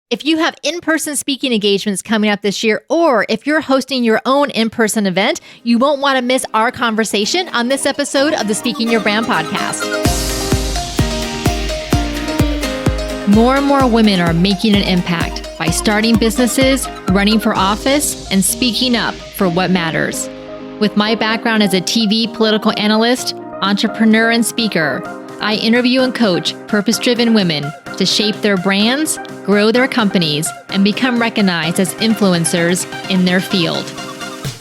If you have in-person speaking engagements coming up this year, or if you're hosting your own in-person event, you won't want to miss our conversation on this episode of the Speaking Your Brand podcast. More and more women are making an impact by starting businesses, running for office, and speaking up for what matters. With my background as a TV political analyst, entrepreneur, and speaker, I interview and coach purpose-driven women to shape their brands, grow their companies, and become recognized as influencers in their field.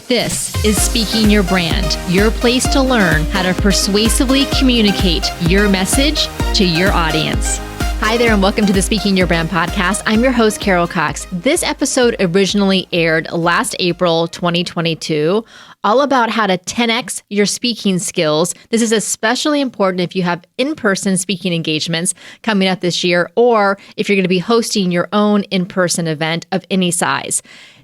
This is Speaking Your Brand, your place to learn how to persuasively communicate your message to your audience. Hi there, and welcome to the Speaking Your Brand podcast. I'm your host, Carol Cox. This episode originally aired last April 2022, all about how to 10x your speaking skills. This is especially important if you have in-person speaking engagements coming up this year, or if you're going to be hosting your own in-person event of any size.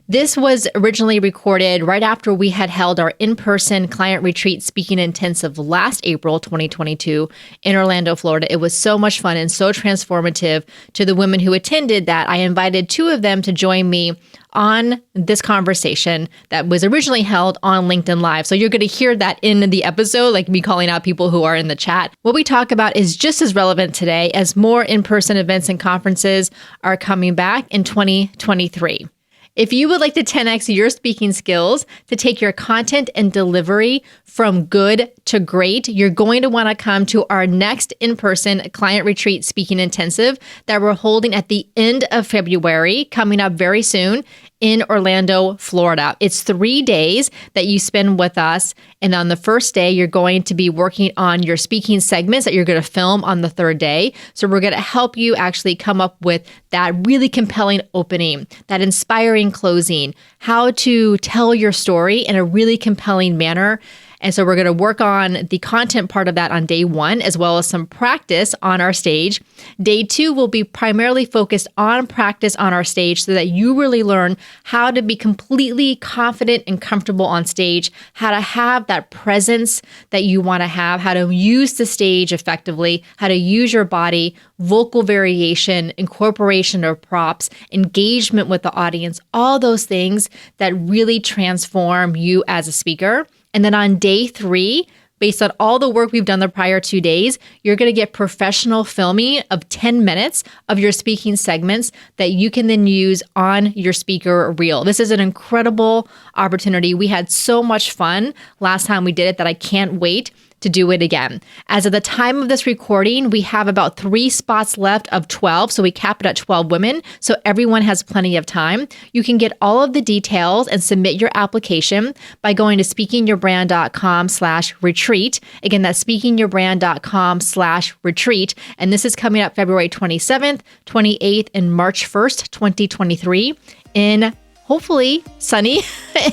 This was originally recorded right after we had held our in-person client retreat speaking intensive last April 2022 in Orlando, Florida. It was so much fun and so transformative to the women who attended that I invited two of them to join me on this conversation that was originally held on LinkedIn Live. So you're going to hear that in the episode, like me calling out people who are in the chat. What we talk about is just as relevant today as more in-person events and conferences are coming back in 2023. If you would like to 10x your speaking skills to take your content and delivery from good to great, you're going to want to come to our next in-person client retreat speaking intensive that we're holding at the end of February, coming up very soon in Orlando, Florida. It's 3 days that you spend with us. And on the first day, you're going to be working on your speaking segments that you're going to film on the third day. So we're going to help you actually come up with that really compelling opening, that inspiring closing, how to tell your story in a really compelling manner. And so we're going to work on the content part of that on day one, as well as some practice on our stage. Day two will be primarily focused on practice on our stage so that you really learn how to be completely confident and comfortable on stage, how to have that presence that you want to have, how to use the stage effectively, how to use your body, vocal variation, incorporation of props, engagement with the audience, all those things that really transform you as a speaker. And then on day three, based on all the work we've done the prior 2 days, you're going to get professional filming of 10 minutes of your speaking segments that you can then use on your speaker reel. This is an incredible opportunity. We had so much fun last time we did it that I can't wait to do it again. As of the time of this recording, we have about 3 spots left of 12. So we cap it at 12 women. So everyone has plenty of time. You can get all of the details and submit your application by going to speakingyourbrand.com/retreat. Again, that's speakingyourbrand.com/retreat. And this is coming up February 27th, 28th, and March 1st, 2023 in hopefully sunny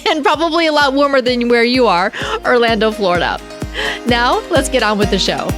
and probably a lot warmer than where you are, Orlando, Florida. Now, let's get on with the show.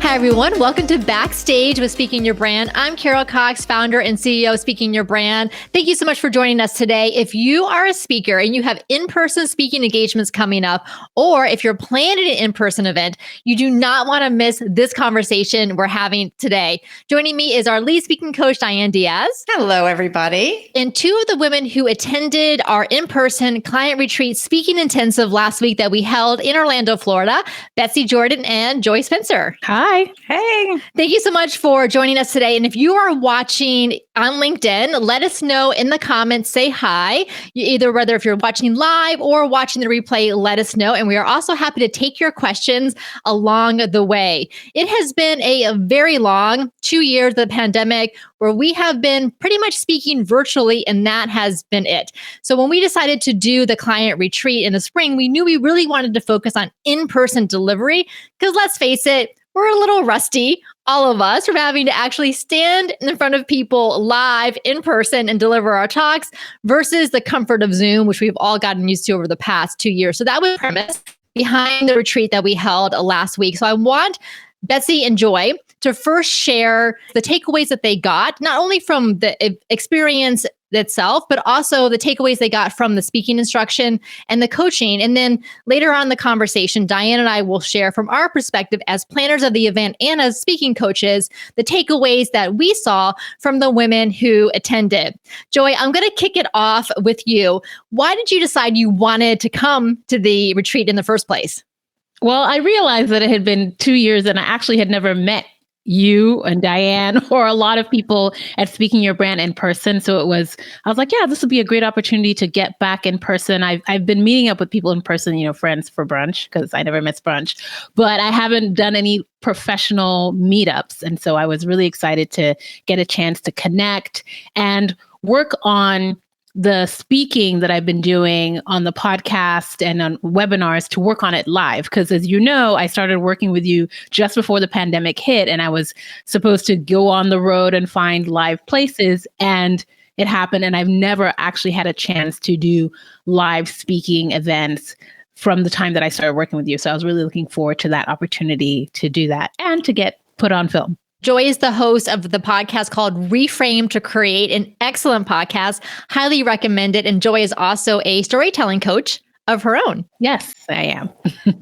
Hi, everyone. Welcome to Backstage with Speaking Your Brand. I'm Carol Cox, founder and CEO of Speaking Your Brand. Thank you so much for joining us today. If you are a speaker and you have in-person speaking engagements coming up, or if you're planning an in-person event, you do not want to miss this conversation we're having today. Joining me is our lead speaking coach, Diane Diaz. Hello, everybody. And two of the women who attended our in-person client retreat speaking intensive last week that we held in Orlando, Florida, Betsy, Jordyn, and Joy Spencer. Hi. Hey. Thank you so much for joining us today. And if you are watching on LinkedIn, let us know in the comments, say hi. Whether if you're watching live or watching the replay, let us know. And we are also happy to take your questions along the way. It has been a very long 2 years of the pandemic where we have been pretty much speaking virtually, and that has been it. So when we decided to do the client retreat in the spring, we knew we really wanted to focus on in-person delivery because let's face it, we're a little rusty, all of us, from having to actually stand in front of people live in person and deliver our talks versus the comfort of Zoom, which we've all gotten used to over the past 2 years. So that was the premise behind the retreat that we held last week. So I want Betsy and Joy to first share the takeaways that they got, not only from the experience itself, but also the takeaways they got from the speaking instruction and the coaching. And then later on in the conversation, Diane and I will share from our perspective as planners of the event and as speaking coaches, the takeaways that we saw from the women who attended. Joy, I'm going to kick it off with you. Why did you decide you wanted to come to the retreat in the first place? Well, I realized that it had been 2 years and I actually had never met you and Diane or a lot of people at Speaking Your Brand in person. So I was like, yeah, this would be a great opportunity to get back in person. I've been meeting up with people in person, friends for brunch, because I never miss brunch, but I haven't done any professional meetups. And so I was really excited to get a chance to connect and work on the speaking that I've been doing on the podcast and on webinars to work on it live. Because as you know, I started working with you just before the pandemic hit, and I was supposed to go on the road and find live places, and it happened. And I've never actually had a chance to do live speaking events from the time that I started working with you. So I was really looking forward to that opportunity to do that and to get put on film. Joy is the host of the podcast called Reframe to Create, an excellent podcast, highly recommended. And Joy is also a storytelling coach of her own. Yes, I am.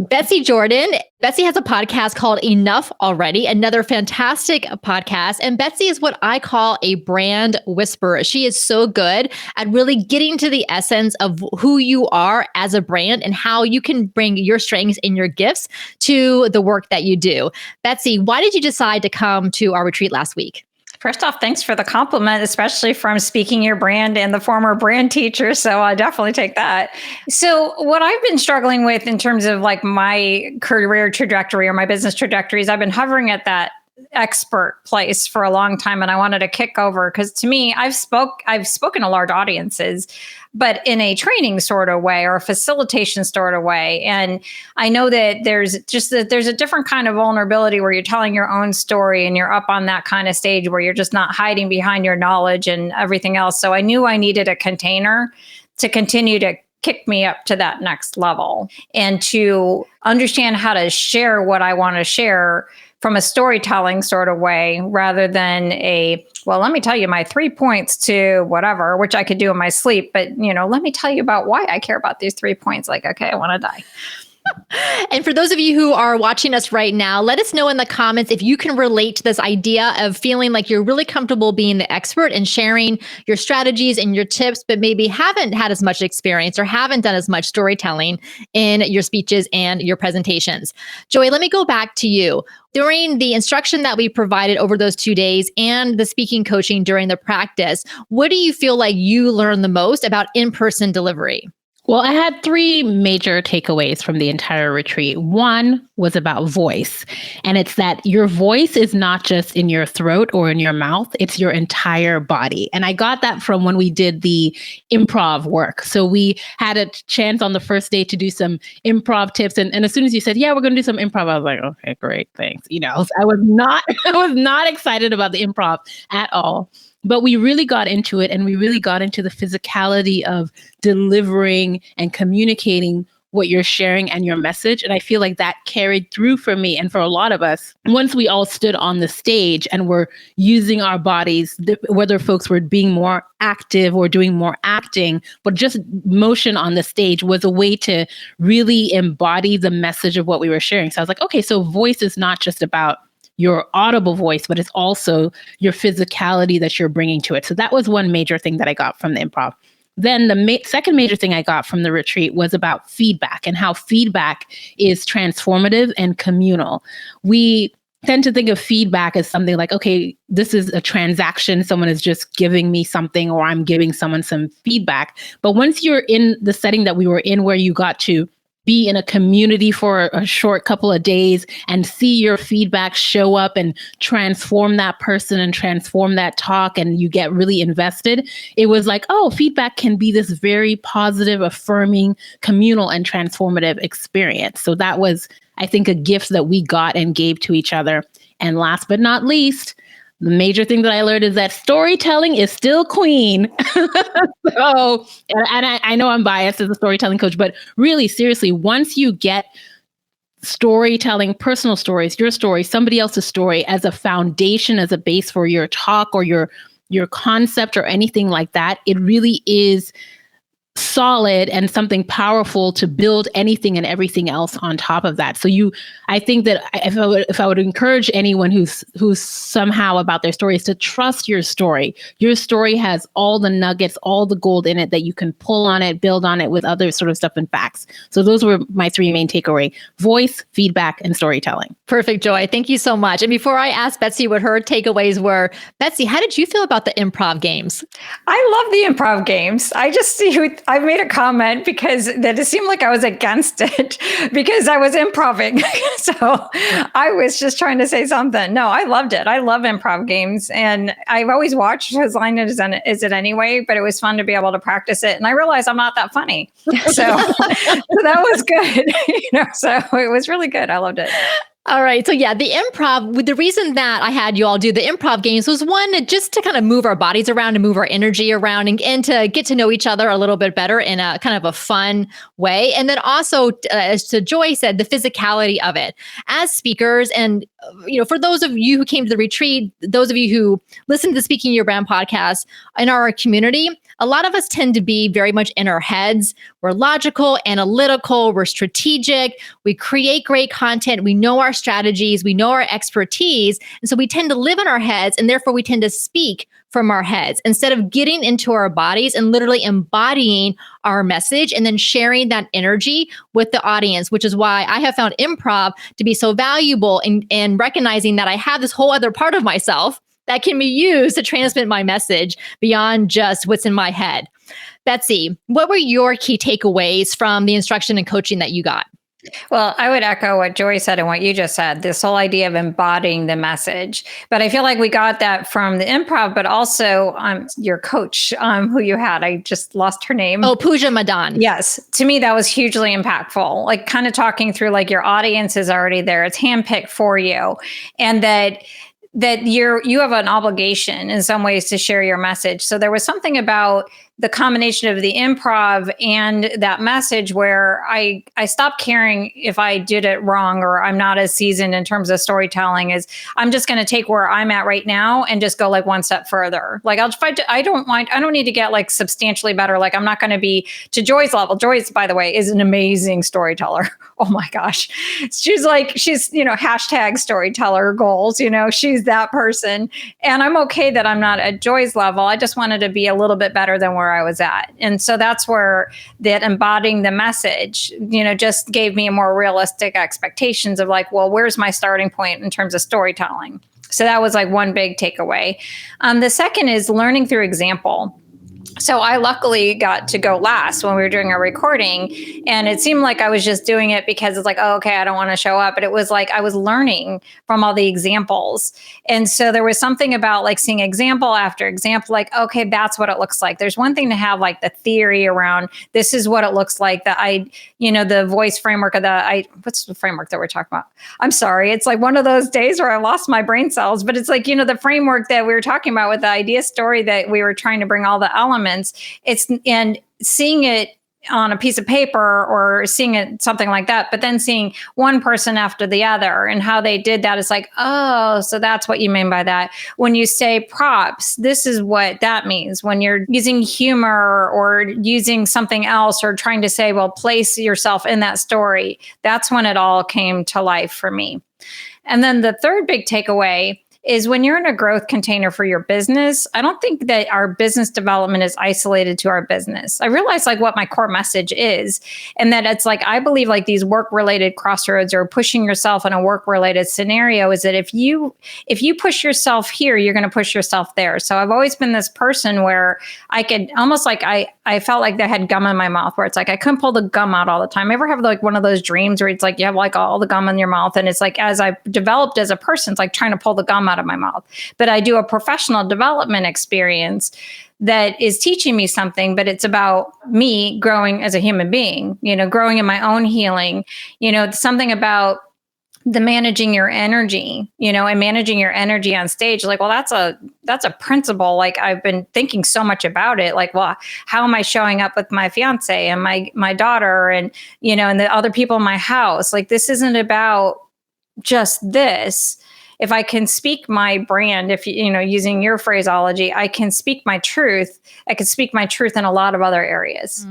Betsy Jordyn. Betsy has a podcast called Enough Already, another fantastic podcast. And Betsy is what I call a brand whisperer. She is so good at really getting to the essence of who you are as a brand and how you can bring your strengths and your gifts to the work that you do. Betsy, why did you decide to come to our retreat last week? First off, thanks for the compliment, especially from Speaking Your Brand and the former brand teacher. So I definitely take that. So what I've been struggling with in terms of like my career trajectory or my business trajectories, I've been hovering at that expert place for a long time, and I wanted to kick over because to me, I've spoken to large audiences, but in a training sort of way or a facilitation sort of way. And I know that there's a different kind of vulnerability where you're telling your own story and you're up on that kind of stage where you're just not hiding behind your knowledge and everything else. So I knew I needed a container to continue to kick me up to that next level and to understand how to share what I want to share from a storytelling sort of way rather than let me tell you my 3 points to whatever, which I could do in my sleep. But, let me tell you about why I care about these 3 points. Like, okay, I want to die. And for those of you who are watching us right now, let us know in the comments if you can relate to this idea of feeling like you're really comfortable being the expert and sharing your strategies and your tips, but maybe haven't had as much experience or haven't done as much storytelling in your speeches and your presentations. Joy, let me go back to you. During the instruction that we provided over those 2 days and the speaking coaching during the practice, what do you feel like you learned the most about in-person delivery? Well, I had 3 major takeaways from the entire retreat. One was about voice, and it's that your voice is not just in your throat or in your mouth, it's your entire body. And I got that from when we did the improv work. So we had a chance on the first day to do some improv tips. And as soon as you said, yeah, we're going to do some improv, I was like, okay, great, thanks. I was not excited about the improv at all. But we really got into it, and we really got into the physicality of delivering and communicating what you're sharing and your message. And I feel like that carried through for me and for a lot of us. Once we all stood on the stage and were using our bodies, whether folks were being more active or doing more acting, but just motion on the stage was a way to really embody the message of what we were sharing. So I was like, okay, so voice is not just about your audible voice, but it's also your physicality that you're bringing to it. So that was one major thing that I got from the improv. Then the second major thing I got from the retreat was about feedback and how feedback is transformative and communal. We tend to think of feedback as something like, okay, this is a transaction. Someone is just giving me something, or I'm giving someone some feedback. But once you're in the setting that we were in, where you got to be in a community for a short couple of days and see your feedback show up and transform that person and transform that talk, and you get really invested, it was like, oh, feedback can be this very positive, affirming, communal, and transformative experience. So that was, I think, a gift that we got and gave to each other. And last but not least, the major thing that I learned is that storytelling is still queen. So, and I know I'm biased as a storytelling coach, but really, seriously, once you get storytelling, personal stories, your story, somebody else's story as a foundation, as a base for your talk or your concept or anything like that, it really is solid and something powerful to build anything and everything else on top of that. So I think that if I would encourage anyone who's somehow about their story is to trust your story. Your story has all the nuggets, all the gold in it that you can pull on it, build on it with other sort of stuff and facts. So those were my three main takeaway: voice, feedback, and storytelling. Perfect, Joy. Thank you so much. And before I asked Betsy what her takeaways were, Betsy, how did you feel about the improv games? I love the improv games. I made a comment because that it seemed like I was against it because I was improving. So I was just trying to say something. No, I loved it. I love improv games. And I've always watched Whose Line Is It Anyway? But it was fun to be able to practice it. And I realized I'm not that funny. So that was good. So it was really good. I loved it. All right. So yeah, the improv, the reason that I had you all do the improv games was one, just to kind of move our bodies around and move our energy around and to get to know each other a little bit better in a kind of a fun way. And then also, as to Joy said, the physicality of it as speakers. And, for those of you who came to the retreat, those of you who listen to the Speaking Your Brand podcast in our community, a lot of us tend to be very much in our heads. We're logical, analytical, we're strategic, we create great content, we know our strategies, we know our expertise. And so we tend to live in our heads, and therefore we tend to speak from our heads instead of getting into our bodies and literally embodying our message and then sharing that energy with the audience, which is why I have found improv to be so valuable in recognizing that I have this whole other part of myself that can be used to transmit my message beyond just what's in my head. Betsy, what were your key takeaways from the instruction and coaching that you got? Well, I would echo what Joy said and what you just said, this whole idea of embodying the message. But I feel like we got that from the improv, but also your coach, who you had. I just lost her name. Oh, Pooja Madan. Yes. To me, that was hugely impactful. Like kind of talking through like your audience is already there. It's handpicked for you. And that you have an obligation in some ways to share your message. So there was something about the combination of the improv and that message where I stopped caring if I did it wrong or I'm not as seasoned in terms of storytelling. Is I'm just going to take where I'm at right now and just go like one step further. Like I don't need to get like substantially better. Like I'm not going to be to Joy's level. Joy's, by the way, is an amazing storyteller. Oh my gosh. She's hashtag storyteller goals, she's that person. And I'm okay that I'm not at Joy's level. I just wanted to be a little bit better than where I was at. And so that's where that embodying the message, just gave me a more realistic expectations of like, well, where's my starting point in terms of storytelling? So that was like one big takeaway. The second is learning through example. So I luckily got to go last when we were doing our recording, and it seemed like I was just doing it because it's like, oh, okay, I don't want to show up. But it was like I was learning from all the examples. And so there was something about like seeing example after example, like, okay, that's what it looks like. There's one thing to have like the theory around this is what it looks like, the voice framework of what's the framework that we're talking about? I'm sorry. It's like one of those days where I lost my brain cells, but it's like, the framework that we were talking about with the idea story that we were trying to bring all the elements. And seeing it on a piece of paper or seeing it something like that, but then seeing one person after the other and how they did that is like, oh, so that's what you mean by that. When you say props, this is what that means. When you're using humor or using something else or trying to say, well, place yourself in that story, that's when it all came to life for me. And then the third big takeaway is when you're in a growth container for your business, I don't think that our business development is isolated to our business. I realize like what my core message is, and that it's like, I believe like these work-related crossroads or pushing yourself in a work-related scenario is that if you push yourself here, you're going to push yourself there. So I've always been this person where I could almost like, I felt like I had gum in my mouth where it's like, I couldn't pull the gum out all the time. Ever have like one of those dreams where it's like, you have like all the gum in your mouth. And it's like, as I've developed as a person, it's like trying to pull the gum out of my mouth. But I do a professional development experience that is teaching me something, but it's about me growing as a human being, growing in my own healing, something about the managing your energy, and managing your energy on stage. Like, well, that's a principle. Like, I've been thinking so much about it. Like, well, how am I showing up with my fiance and my daughter and, and the other people in my house? Like, this isn't about just this. If I can speak my brand, if using your phraseology, I can speak my truth. I can speak my truth in a lot of other areas.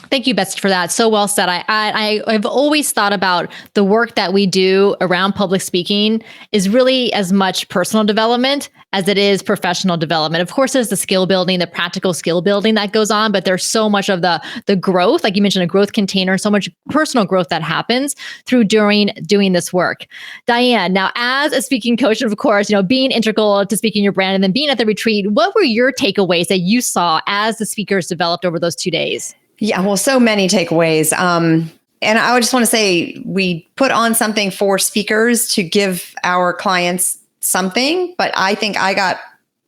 Thank you, Betsy, for that. So well said. I've always thought about the work that we do around public speaking is really as much personal development as it is professional development. Of course, there's the skill building, the practical skill building that goes on, but there's so much of the growth, like you mentioned, a growth container, so much personal growth that happens through doing this work. Diane, now as a speaking coach, of course, being integral to speaking your brand and then being at the retreat, what were your takeaways that you saw as the speakers developed over those 2 days? Yeah, well, so many takeaways. And I would just want to say we put on something for speakers to give our clients something, but I think I got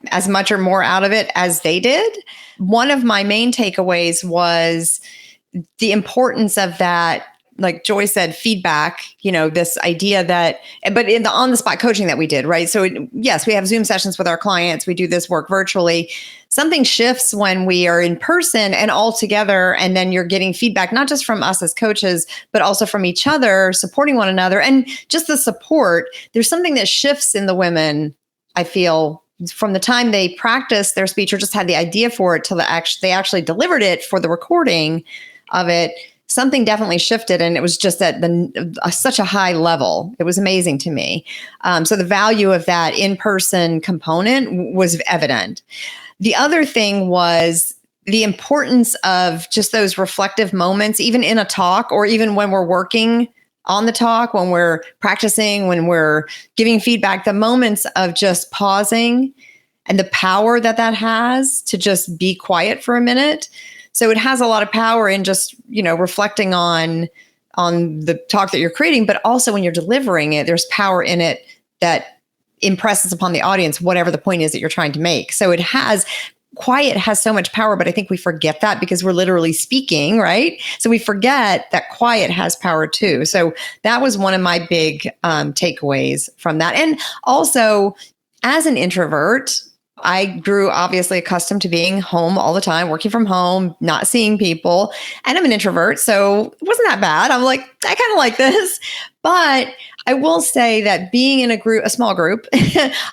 as much or more out of it as they did. One of my main takeaways was the importance of that, like Joy said, feedback, this idea that, but in the on-the-spot coaching that we did, right? So yes, we have Zoom sessions with our clients. We do this work virtually. Something shifts when we are in person and all together, and then you're getting feedback, not just from us as coaches, but also from each other, supporting one another. And just the support, there's something that shifts in the women, I feel, from the time they practiced their speech or just had the idea for it till they actually delivered it for the recording of it. Something definitely shifted, and it was just at such a high level. It was amazing to me. So the value of that in-person component was evident. The other thing was the importance of just those reflective moments, even in a talk or even when we're working on the talk, when we're practicing, when we're giving feedback, the moments of just pausing and the power that has to just be quiet for a minute. So it has a lot of power in just, reflecting on the talk that you're creating, but also when you're delivering it, there's power in it that impresses upon the audience whatever the point is that you're trying to make. So quiet has so much power, but I think we forget that because we're literally speaking, right? So we forget that quiet has power too. So that was one of my big takeaways from that. And also, as an introvert, I grew obviously accustomed to being home all the time, working from home, not seeing people. And I'm an introvert, so it wasn't that bad. I'm like, I kind of like this. But I will say that being in a small group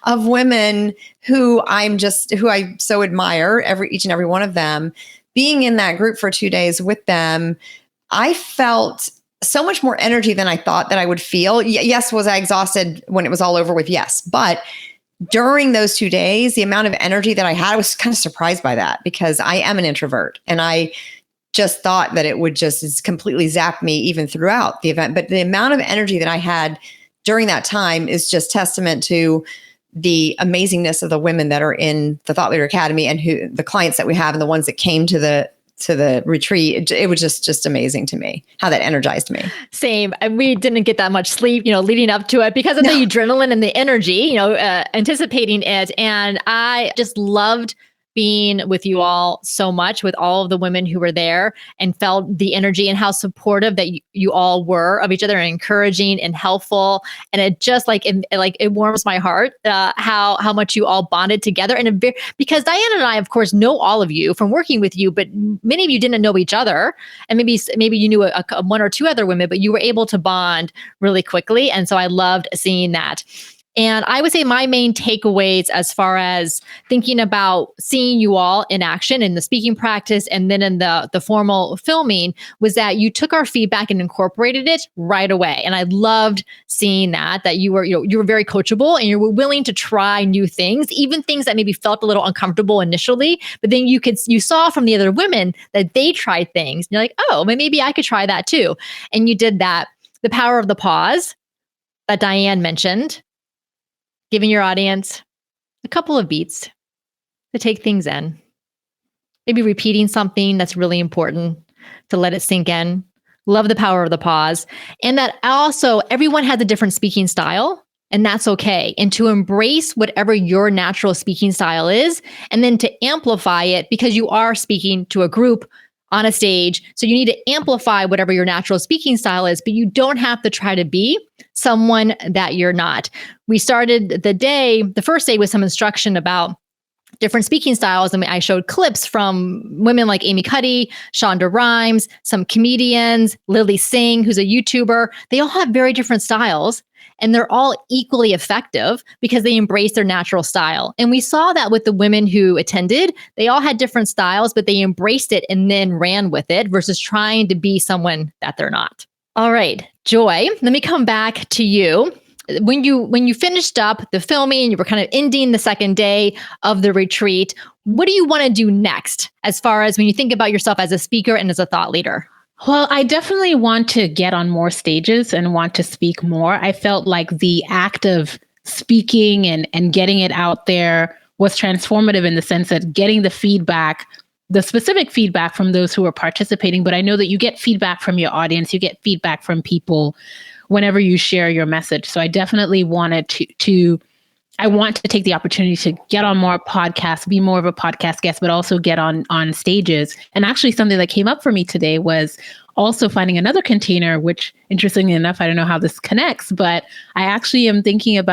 of women who I so admire, each and every one of them, being in that group for 2 days with them, I felt so much more energy than I thought that I would feel. Yes, was I exhausted when it was all over with? Yes. But during those 2 days, the amount of energy that I had, I was kind of surprised by that because I am an introvert and I just thought that it would just completely zap me even throughout the event. But the amount of energy that I had during that time is just testament to the amazingness of the women that are in the Thought Leader Academy and the clients that we have and the ones that came to the retreat. It was just amazing to me how that energized me. Same. We didn't get that much sleep, leading up to it because of the adrenaline and the energy, anticipating it. And I just loved being with you all so much, with all of the women who were there, and felt the energy and how supportive that you all were of each other and encouraging and helpful. And it just it warms my heart how much you all bonded together. And because Diane and I, of course, know all of you from working with you, but many of you didn't know each other. And maybe you knew one or two other women, but you were able to bond really quickly. And so I loved seeing that. And I would say my main takeaways as far as thinking about seeing you all in action in the speaking practice and then in the formal filming was that you took our feedback and incorporated it right away. And I loved seeing that you were very coachable and you were willing to try new things, even things that maybe felt a little uncomfortable initially, but then you saw from the other women that they tried things. And you're like, oh, maybe I could try that too. And you did that. The power of the pause that Diane mentioned, giving your audience a couple of beats to take things in. Maybe repeating something that's really important to let it sink in. Love the power of the pause. And that also everyone has a different speaking style, and that's okay. And to embrace whatever your natural speaking style is, and then to amplify it because you are speaking to a group on a stage. So you need to amplify whatever your natural speaking style is, but you don't have to try to be someone that you're not. We started the first day with some instruction about different speaking styles. And I showed clips from women like Amy Cuddy, Shonda Rhimes, some comedians, Lily Singh, who's a YouTuber. They all have very different styles. And they're all equally effective because they embrace their natural style. And we saw that with the women who attended. They all had different styles, but they embraced it and then ran with it versus trying to be someone that they're not. All right, Joy, let me come back to you. When you finished up the filming and you were kind of ending the second day of the retreat, what do you want to do next as far as when you think about yourself as a speaker and as a thought leader? Well, I definitely want to get on more stages and want to speak more. I felt like the act of speaking and getting it out there was transformative in the sense that getting the feedback, the specific feedback from those who are participating. But I know that you get feedback from your audience, you get feedback from people whenever you share your message. So I definitely wanted I want to take the opportunity to get on more podcasts, be more of a podcast guest, but also get on stages. And actually something that came up for me today was also finding another container, which interestingly enough, I don't know how this connects, but I actually am thinking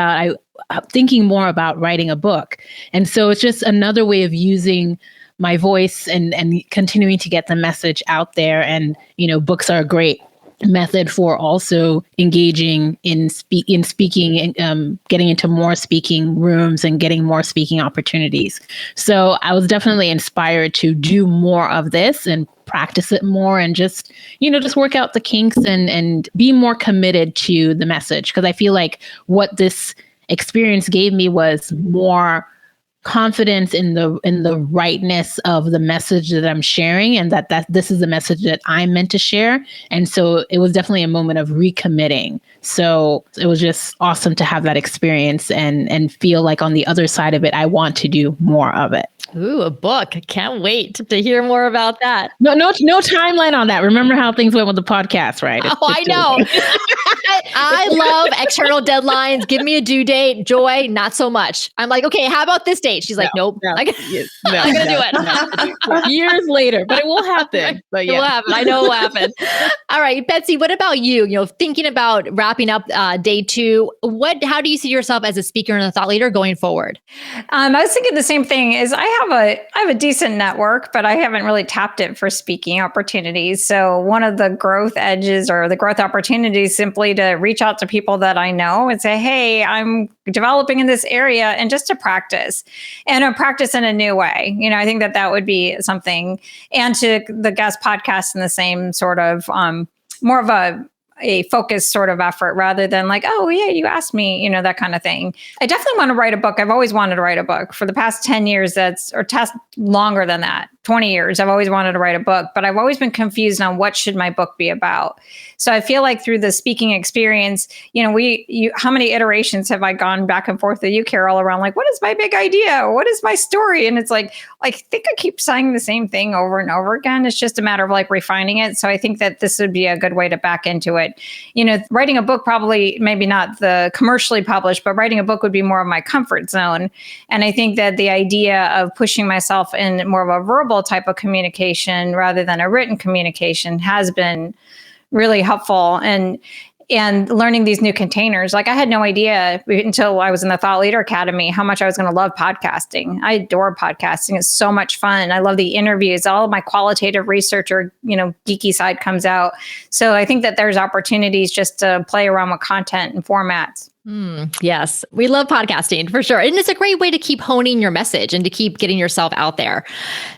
more about writing a book. And so it's just another way of using my voice and continuing to get the message out there. And, books are a great method for also engaging in speaking and getting into more speaking rooms and getting more speaking opportunities. So I was definitely inspired to do more of this and practice it more and just work out the kinks and be more committed to the message. Because I feel like what this experience gave me was more confidence in the rightness of the message that I'm sharing, and that this is the message that I'm meant to share. And so it was definitely a moment of recommitting. So it was just awesome to have that experience and feel like on the other side of it, I want to do more of it. Ooh, a book. Can't wait to hear more about that. No timeline on that. Remember how things went with the podcast, right? I know. I love external deadlines. Give me a due date. Joy, not so much. I'm like, okay, how about this date? She's like, nope. I'm going to do it. Years later, but it will happen. But yeah. It will happen. I know it will happen. All right, Betsy, what about you? Thinking about wrapping up day 2, how do you see yourself as a speaker and a thought leader going forward? I was thinking the same thing. Is I have a decent network, but I haven't really tapped it for speaking opportunities. So one of the growth edges or the growth opportunities simply to reach out to people that I know and say, hey, I'm developing in this area, and just to practice and practice in a new way. I think that would be something, and to the guest podcast in the same sort of more of a focused sort of effort rather than like, oh yeah, you asked me, that kind of thing. I definitely want to write a book. I've always wanted to write a book for the past 10 years. Longer than that, 20 years. I've always wanted to write a book, but I've always been confused on what should my book be about. So I feel like through the speaking experience, how many iterations have I gone back and forth with you, Carol, around like, what is my big idea? What is my story? And it's like, I think I keep saying the same thing over and over again. It's just a matter of like refining it. So I think that this would be a good way to back into it. Writing a book, probably maybe not the commercially published, but writing a book would be more of my comfort zone. And I think that the idea of pushing myself in more of a verbal type of communication rather than a written communication has been really helpful. And learning these new containers. Like I had no idea until I was in the Thought Leader Academy how much I was going to love podcasting. I adore podcasting. It's so much fun. I love the interviews. All of my qualitative research or, geeky side comes out. So I think that there's opportunities just to play around with content and formats. Yes, we love podcasting for sure. And it's a great way to keep honing your message and to keep getting yourself out there.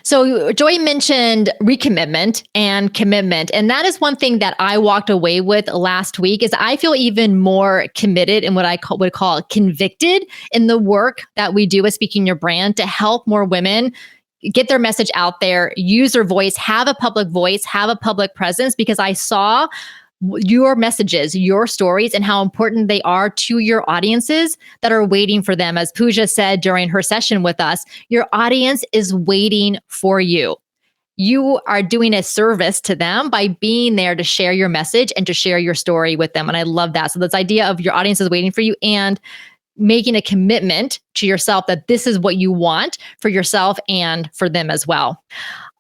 So Joy mentioned recommitment and commitment. And that is one thing that I walked away with last week is I feel even more committed and what I would call convicted in the work that we do with Speaking Your Brand to help more women get their message out there, use their voice, have a public voice, have a public presence, because I saw your messages, your stories, and how important they are to your audiences that are waiting for them. As Pooja said during her session with us, your audience is waiting for you. You are doing a service to them by being there to share your message and to share your story with them. And I love that. So this idea of your audience is waiting for you and making a commitment to yourself that this is what you want for yourself and for them as well.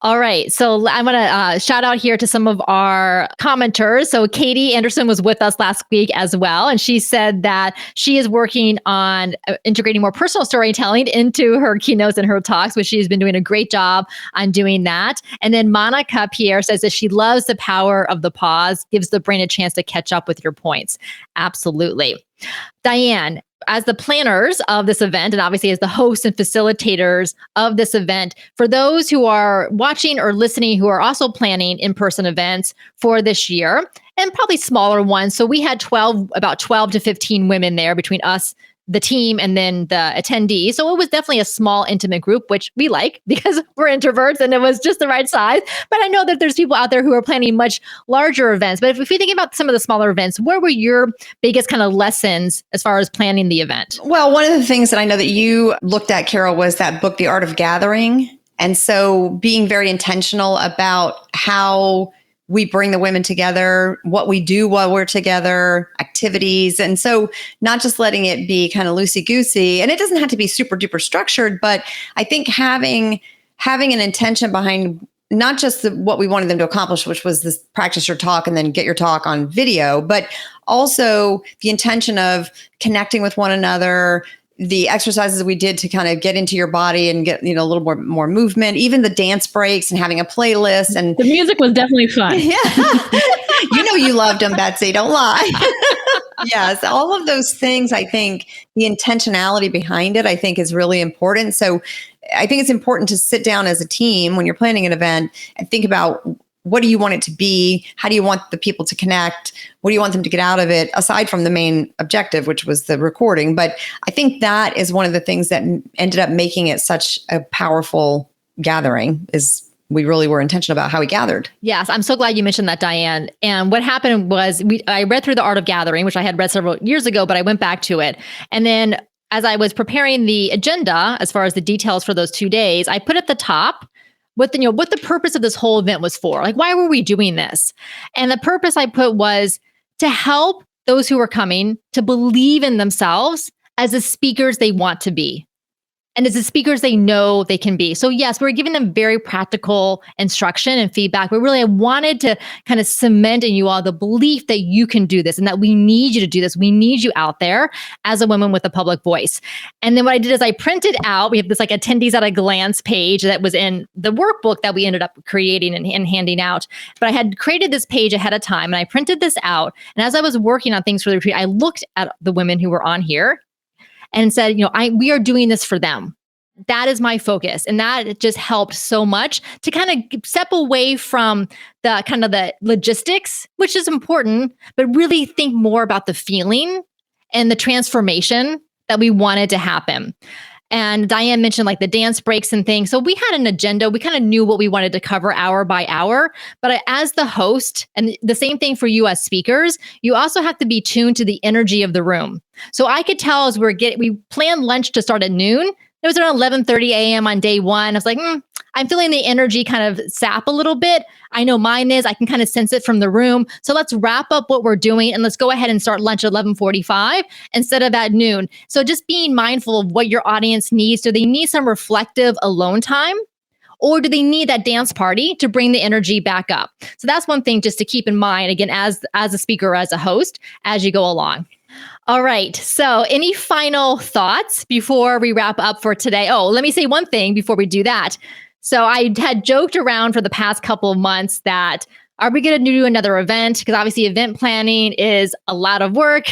All right. So I'm going to shout out here to some of our commenters. So Katie Anderson was with us last week as well. And she said that she is working on integrating more personal storytelling into her keynotes and her talks, which she's been doing a great job on doing that. And then Monica Pierre says that she loves the power of the pause, gives the brain a chance to catch up with your points. Absolutely. Diane, as the planners of this event, and obviously as the hosts and facilitators of this event, for those who are watching or listening who are also planning in-person events for this year, and probably smaller ones. So we had about 12 to 15 women there between us, the team, and then the attendees. So it was definitely a small, intimate group, which we like because we're introverts and it was just the right size. But I know that there's people out there who are planning much larger events. But if we think about some of the smaller events, where were your biggest kind of lessons as far as planning the event? Well, one of the things that I know that you looked at, Carol, was that book, The Art of Gathering. And so being very intentional about how we bring the women together, what we do while we're together, activities. And so not just letting it be kind of loosey-goosey, and it doesn't have to be super duper structured, but I think having an intention behind not just what we wanted them to accomplish, which was this practice your talk and then get your talk on video, but also the intention of connecting with one another, the exercises we did to kind of get into your body and get, a little more movement, even the dance breaks and having a playlist. And the music was definitely fun. Yeah. You loved them, Betsy, don't lie. Yes. All of those things, I think the intentionality behind it, I think is really important. So I think it's important to sit down as a team when you're planning an event and think about, what do you want it to be? How do you want the people to connect? What do you want them to get out of it, aside from the main objective, which was the recording? But I think that is one of the things that ended up making it such a powerful gathering, is we really were intentional about how we gathered. Yes, I'm so glad you mentioned that, Diane. And what happened was I read through The Art of Gathering, which I had read several years ago, but I went back to it. And then as I was preparing the agenda, as far as the details for those 2 days, I put at the top what the purpose of this whole event was for. Like, why were we doing this? And the purpose I put was to help those who were coming to believe in themselves as the speakers they want to be, and as the speakers they know they can be. So yes, we're giving them very practical instruction and feedback, but really I wanted to kind of cement in you all the belief that you can do this and that we need you to do this. We need you out there as a woman with a public voice. And then what I did is I printed out, we have this like attendees at a glance page that was in the workbook that we ended up creating and handing out. But I had created this page ahead of time and I printed this out. And as I was working on things for the retreat, I looked at the women who were on here and said, we are doing this for them. That is my focus. And that just helped so much to kind of step away from the kind of the logistics, which is important, but really think more about the feeling and the transformation that we wanted to happen. And Diane mentioned like the dance breaks and things. So we had an agenda. We kind of knew what we wanted to cover hour by hour. But as the host, and the same thing for you as speakers, you also have to be tuned to the energy of the room. So I could tell as we planned lunch to start at noon. It was around 11:30 a.m. on day one. I was like, I'm feeling the energy kind of sap a little bit. I know mine is. I can kind of sense it from the room. So let's wrap up what we're doing and let's go ahead and start lunch at 11:45 instead of at noon. So just being mindful of what your audience needs. Do they need some reflective alone time? Or do they need that dance party to bring the energy back up? So that's one thing just to keep in mind, again, as a speaker, as a host, as you go along. All right. So any final thoughts before we wrap up for today? Oh, let me say one thing before we do that. So I had joked around for the past couple of months that, are we going to do another event? Because obviously event planning is a lot of work.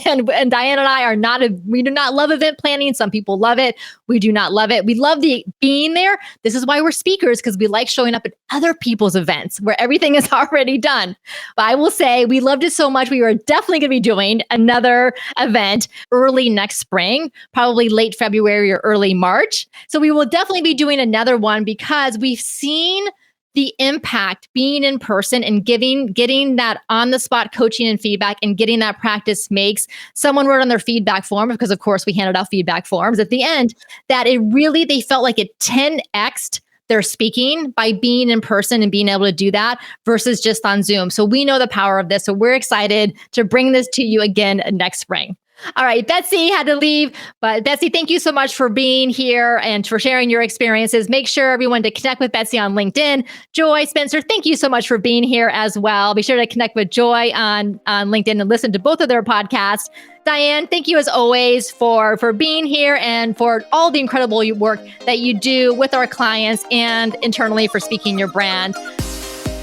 And Diane and I we do not love event planning. Some people love it. We do not love it. We love being there. This is why we're speakers, because we like showing up at other people's events where everything is already done. But I will say we loved it so much. We are definitely going to be doing another event early next spring, probably late February or early March. So we will definitely be doing another one because we've seen the impact being in person and getting that on the spot coaching and feedback and getting that practice makes. Someone wrote on their feedback form, because of course we handed out feedback forms at the end, that they felt like it 10x'd their speaking by being in person and being able to do that versus just on Zoom. So we know the power of this. So we're excited to bring this to you again next spring. All right, Betsy had to leave, but Betsy, thank you so much for being here and for sharing your experiences. Make sure everyone to connect with Betsy on LinkedIn. Joy, Spencer, thank you so much for being here as well. Be sure to connect with Joy on LinkedIn and listen to both of their podcasts. Diane, thank you as always for being here and for all the incredible work that you do with our clients and internally for speaking your brand.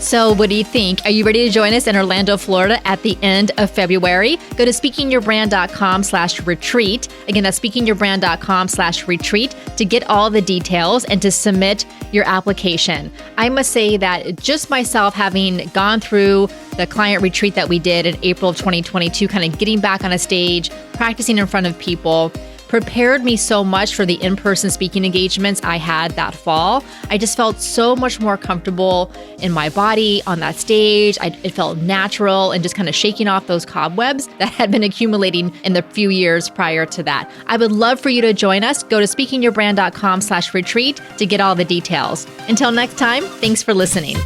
So what do you think? Are you ready to join us in Orlando, Florida at the end of February? Go to speakingyourbrand.com/retreat. Again, that's speakingyourbrand.com/retreat to get all the details and to submit your application. I must say that just myself having gone through the client retreat that we did in April of 2022, kind of getting back on a stage, practicing in front of people, prepared me so much for the in-person speaking engagements I had that fall. I just felt so much more comfortable in my body on that stage. It felt natural and just kind of shaking off those cobwebs that had been accumulating in the few years prior to that. I would love for you to join us. Go to speakingyourbrand.com/retreat to get all the details. Until next time, thanks for listening.